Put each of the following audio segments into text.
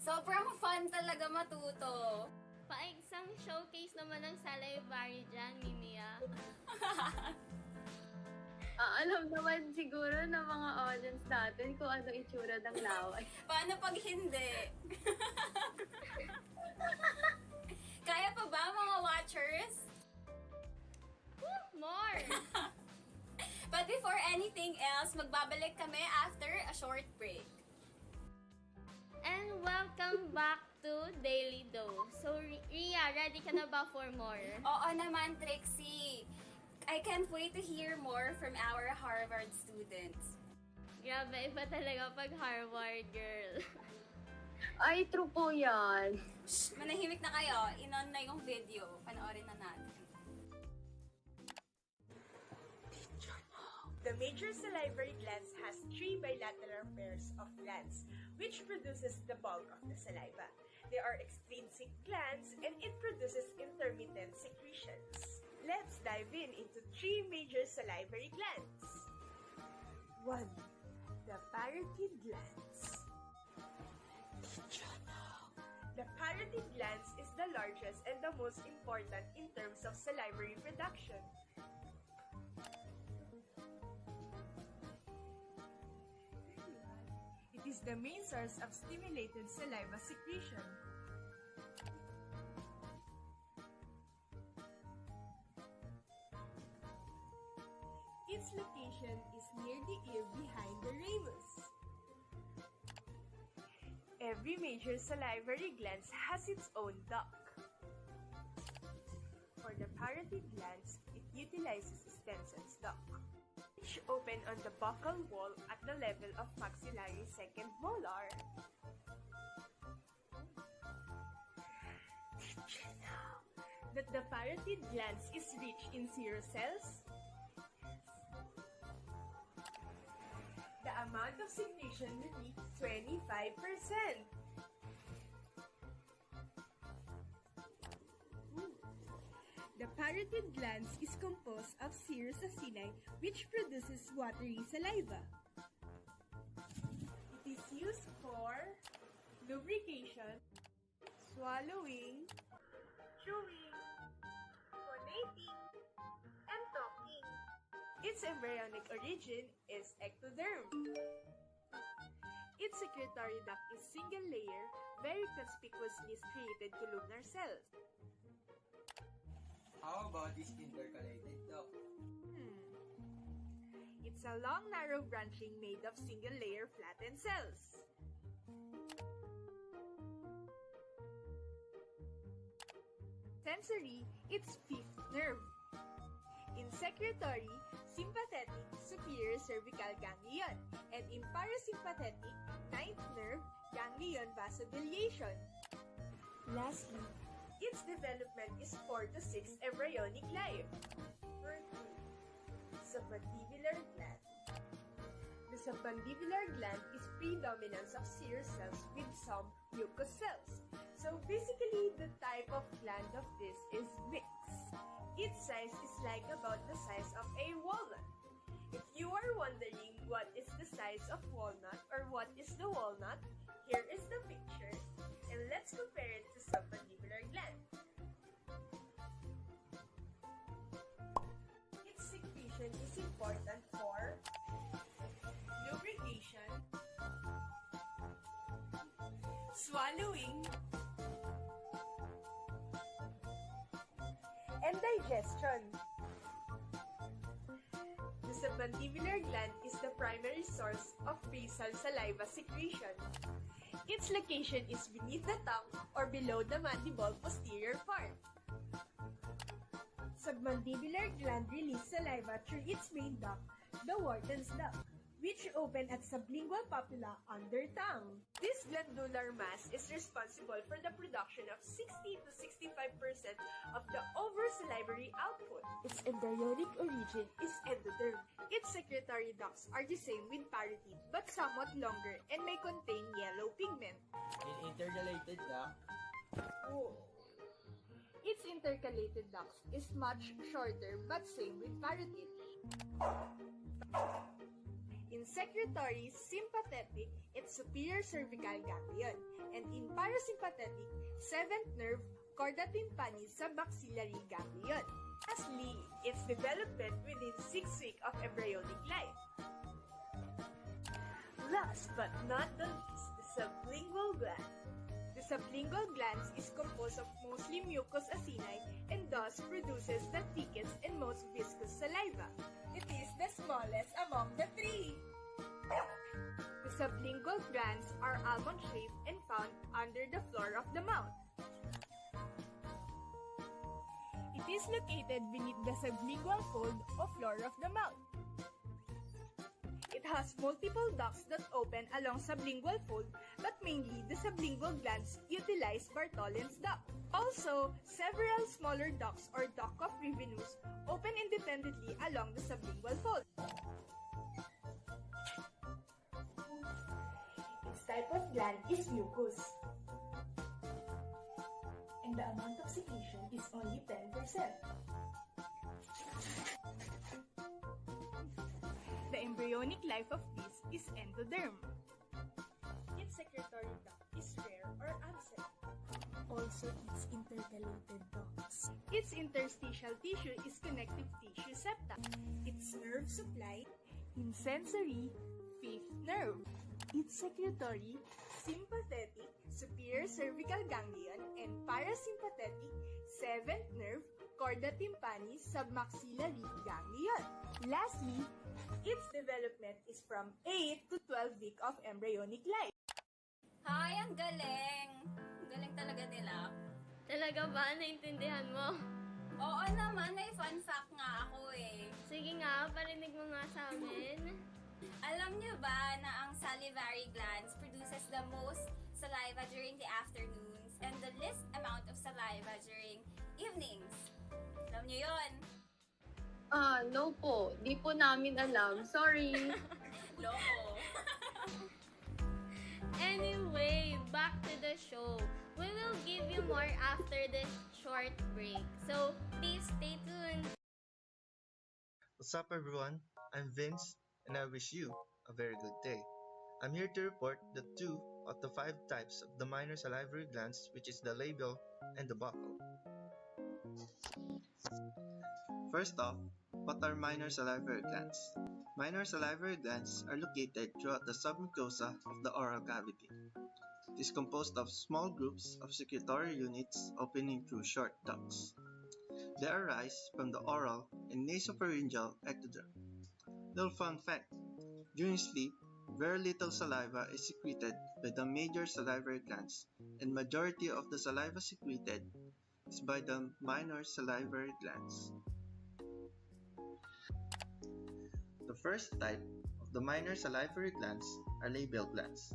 Sobrang fun talaga matuto. Paisang showcase naman ng Salivary dyan, Mimia. Alam naman siguro ng mga audience natin kung ano itsura ng laway. Paano pag hindi? Kaya pa ba mga watchers? More! But before anything else, magbabalik kami after a short break. And welcome back to Daily Dose. So, Ria, ready ka na ba for more? Oo naman, Trixie. I can't wait to hear more from our Harvard students. Grabe, iba talaga pag Harvard girl. Ay, true po yan. Shh, manahimik na kayo. In-on na yung video. Panoorin na natin. The major salivary glands has three bilateral pairs of glands, which produces the bulk of the saliva. They are extrinsic glands and it produces intermittent secretions. Let's dive into three major salivary glands. 1. The parotid glands. The parotid glands is the largest and the most important in terms of salivary production. It is the main source of stimulated saliva secretion. Its location is near the ear behind the ramus. Every major salivary gland has its own duct. For the parotid glands, it utilizes Stenson's duct, which open on the buccal wall at the level of maxillary second molar. Did you know that the parotid glands is rich in serous cells? The amount of secretion will be 25%. The parotid glands is composed of serous acini which produces watery saliva. It is used for lubrication, swallowing, chewing, phonating, and talking. Its embryonic origin is ectoderm. Its secretory duct is single layer, very conspicuously striated columnar cells. How about this intercalated duct? It's a long, narrow branching made of single-layer flattened cells. Sensory, it's fifth nerve. In secretory, sympathetic, superior cervical ganglion, and in parasympathetic, ninth nerve, ganglion vasodilation. Lastly, its development is 4 to 6 embryonic life. Number 2. Submandibular gland. The submandibular gland is predominance of serous cells with some mucous cells. So basically, the type of gland of this is mixed. Its size is like about the size of a walnut. If you are wondering what is the size of walnut or what is the walnut, here is the picture. And let's compare it to submandibular gland. Its secretion is important for lubrication, swallowing, and digestion. The submandibular gland is the primary source of basal saliva secretion. Its location is beneath the tongue or below the mandible posterior part. Submandibular gland release saliva through its main duct, the Wharton's duct, which open at sublingual papilla under tongue. This glandular mass is responsible for the production of 60 to 65% of the over-salivary output. Its embryonic origin is endoderm. Its secretory ducts are the same with parotid but somewhat longer and may contain yellow pigment. In intercalated duct, Its intercalated ducts is much shorter but same with parotid. In secretory sympathetic, it's superior cervical ganglion, and in parasympathetic, 7th nerve, chorda tympani submaxillary ganglion. Lastly, its development within 6 weeks of embryonic life. Last but not the least, the sublingual gland. The sublingual glands is composed of mostly mucous acini and thus produces the thickest and most viscous saliva. It is the smallest among the three. The sublingual glands are almond-shaped and found under the floor of the mouth. It is located beneath the sublingual fold or floor of the mouth. It has multiple ducts that open along sublingual fold, but mainly the sublingual glands utilize Bartholin's duct. Also, several smaller ducts or duct of revenues open independently along the sublingual fold. Its type of gland is mucus, and the amount of secretion is only 10%. The embryonic life of this is endoderm. Its secretory duct is rare or absent. Also, its intercalated ducts. Its interstitial tissue is connective tissue septa. Its nerve supply in sensory, 5th nerve. Its secretory, sympathetic, superior cervical ganglion, and parasympathetic, 7th nerve, chorda tympani submaxillary ganglion. Lastly, its development is from 8 to 12 weeks of embryonic life. Hi, ang galing! Ang galing talaga nila. Talaga ba? Naintindihan mo? Oo naman, may fun fact nga ako eh. Sige nga, parinig mo nga sa amin. Alam niyo ba na ang salivary glands produces the most saliva during the afternoons and the least amount of saliva during evenings? Alam niyo yun? No po. Di po namin alam. Sorry. Loko. Anyway, back to the show. We will give you more after this short break. So, please stay tuned. What's up, everyone? I'm Vince, and I wish you a very good day. I'm here to report the 2 of the 5 types of the minor salivary glands, which is the labial and the buccal. First off, what are minor salivary glands? Minor salivary glands are located throughout the submucosa of the oral cavity. It is composed of small groups of secretory units opening through short ducts. They arise from the oral and nasopharyngeal ectoderm. Little fun fact, during sleep, very little saliva is secreted by the major salivary glands, and majority of the saliva secreted is by the minor salivary glands. The first type of the minor salivary glands are labial glands.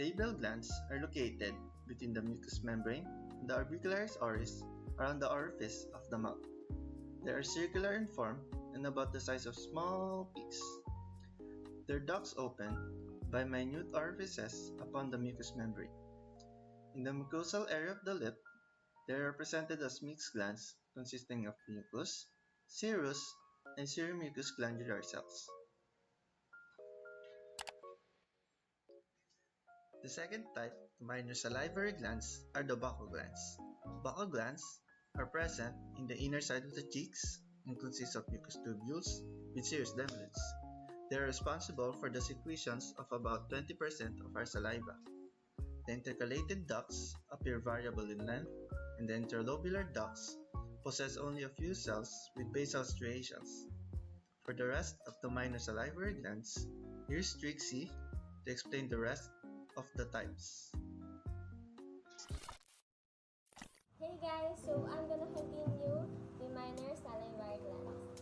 Labial glands are located between the mucous membrane and the orbicularis oris around the orifice of the mouth. They are circular in form and about the size of small peas. Their ducts open by minute orifices upon the mucous membrane. In the mucosal area of the lip, they are represented as mixed glands consisting of mucus, serous, and seromucous glandular cells. The second type of minor salivary glands are the buccal glands. Buccal glands are present in the inner side of the cheeks and consist of mucous tubules with serous devolutes. They are responsible for the secretions of about 20% of our saliva. The intercalated ducts appear variable in length, and the interlobular ducts possess only a few cells with basal striations. For the rest of the minor salivary glands, here's Trixie to explain the rest of the types. Hey guys, so I'm gonna continue the minor salivary glands.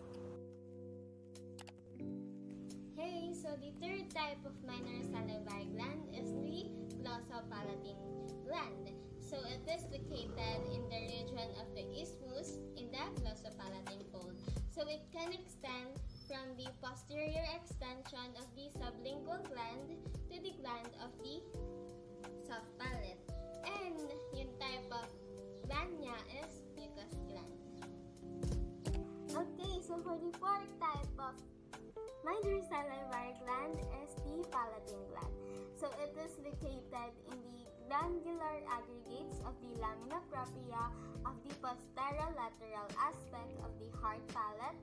Hey, so the third type of minor salivary gland is the glossopalatine gland. So it is located in the region of the isthmus in the glossopalatine fold. So it can extend from the posterior extension of the sublingual gland to the gland of the soft palate. And yung type of gland niya is mucus gland. Okay, so for the fourth type of minor salivary gland is the palatine gland. So it is located in the glandular aggregates of the lamina propria of the posterolateral aspect of the hard palate,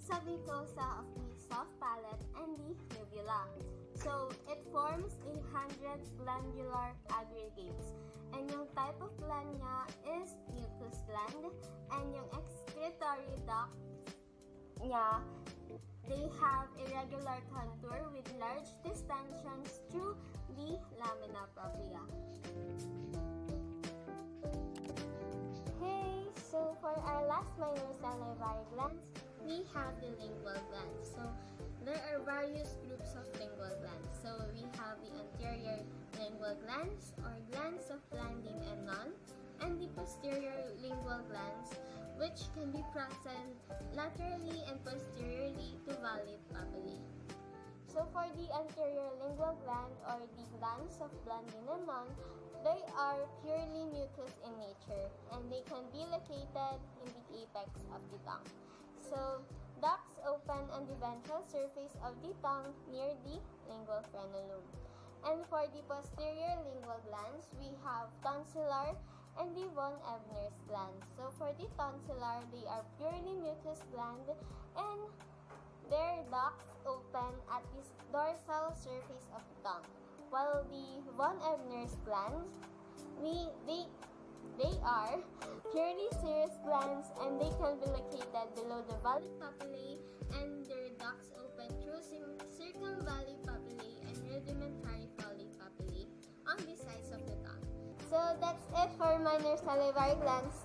submucosa of the soft palate, and the uvula. So, it forms 100 glandular aggregates. And yung type of gland niya is mucus gland. And yung excretory duct niya, they have irregular contour with large distensions through the lamina propria. Hey, so for our last minor salivary glands, we have the lingual glands. So there are various groups of lingual glands. So we have the anterior lingual glands or glands of Blandine and Non, and the posterior lingual glands, which can be present laterally and posteriorly to valid papillae. So for the anterior lingual gland or the glands of Blandine and Non, they are purely mucus in nature and they can be located in the apex of the tongue. So ducts open on the ventral surface of the tongue near the lingual frenulum. And for the posterior lingual glands, we have tonsillar and the von Ebner's glands. So for the tonsillar, they are purely mucus gland and their ducts open at the dorsal surface of the tongue. While the von Ebner's glands, they are purely serous glands and they can be located below the valid papillae and their ducts open through circumvallate papillae and rudimentary folate papillae on the sides of the tongue. So that's it for minor salivary glands.